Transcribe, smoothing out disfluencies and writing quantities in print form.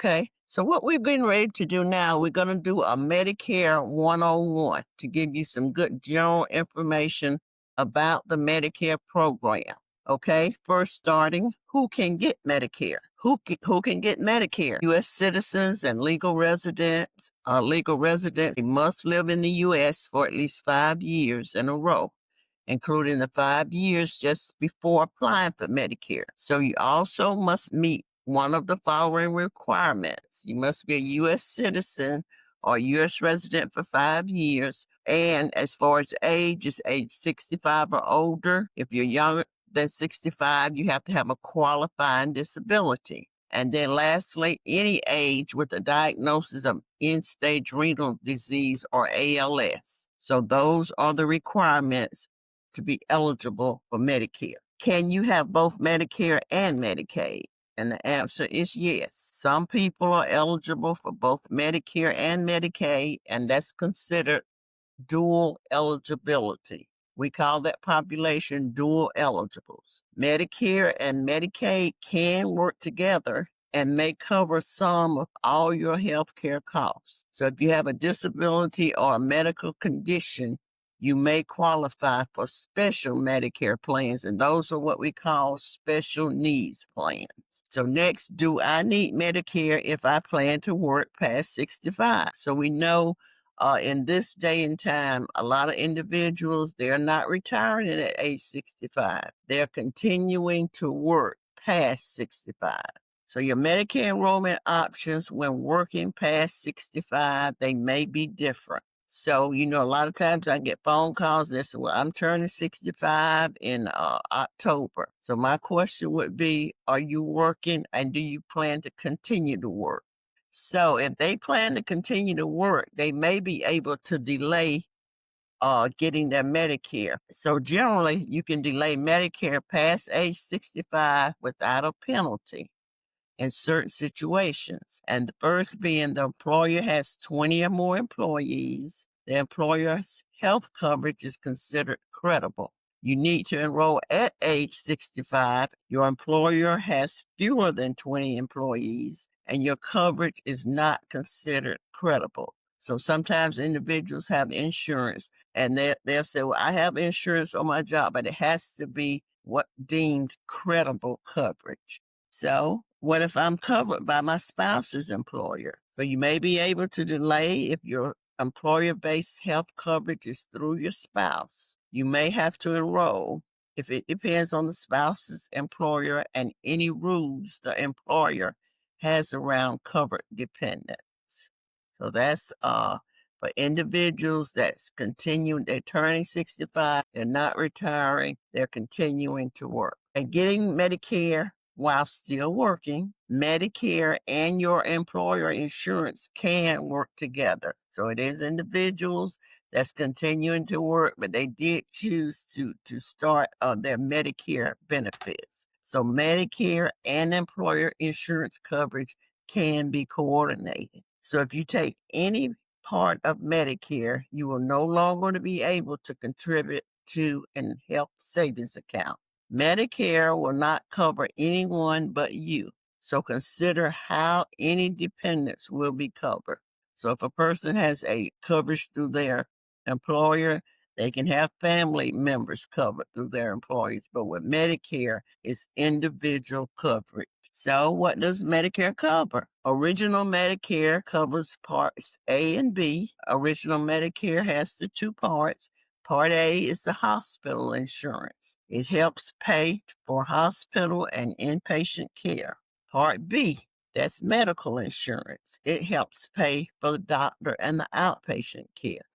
Okay, so what we're getting ready to do now, we're going to do a Medicare 101 to give you some good general information about the Medicare program. Okay, first starting, who can get Medicare? Who can get Medicare? U.S. citizens and legal residents. Legal residents must live in the U.S. for at least 5 years in a row, including the 5 years just before applying for Medicare. So you also must meet one of the following requirements. You must be a U.S. citizen or U.S. resident for 5 years. And as far as age, is age 65 or older. If you're younger than 65, you have to have a qualifying disability. And then lastly, any age with a diagnosis of end-stage renal disease or ALS. So those are the requirements to be eligible for Medicare. Can you have both Medicare and Medicaid? And the answer is yes. Some people are eligible for both Medicare and Medicaid, and that's considered dual eligibility. We call that population dual eligibles. Medicare and Medicaid can work together and may cover some of all your health care costs. So if you have a disability or a medical condition, you may qualify for special Medicare plans, and those are what we call special needs plans. So next, do I need Medicare if I plan to work past 65? So we know in this day and time, a lot of individuals, they're not retiring at age 65. They're continuing to work past 65. So your Medicare enrollment options when working past 65, they may be different. So, a lot of times I get phone calls that say, well, I'm turning 65 in October. So my question would be, are you working and do you plan to continue to work? So if they plan to continue to work, they may be able to delay getting their Medicare. So generally, you can delay Medicare past age 65 without a penalty in certain situations. And the first being the employer has 20 or more employees. The employer's health coverage is considered credible. You need to enroll at age 65. Your employer has fewer than 20 employees, and your coverage is not considered credible. So sometimes individuals have insurance, and they'll say, well, I have insurance on my job, but it has to be what deemed credible coverage. So what if I'm covered by my spouse's employer? So you may be able to delay if your employer-based health coverage is through your spouse. You may have to enroll if it depends on the spouse's employer and any rules the employer has around covered dependents. So that's for individuals that's continuing, they're turning 65, they're not retiring, they're continuing to work. And getting Medicare while still working, Medicare and your employer insurance can work together. So it is individuals that's continuing to work, but they did choose to start their Medicare benefits. So Medicare and employer insurance coverage can be coordinated. So if you take any part of Medicare, you will no longer be able to contribute to a health savings account. Medicare will not cover anyone but you. So consider how any dependents will be covered. So if a person has a coverage through their employer, they can have family members covered through their employees. But with Medicare, it's individual coverage. So what does Medicare cover? Original Medicare covers parts A and B. Original Medicare has the two parts. Part A is the hospital insurance. It helps pay for hospital and inpatient care. Part B, that's medical insurance. It helps pay for the doctor and the outpatient care.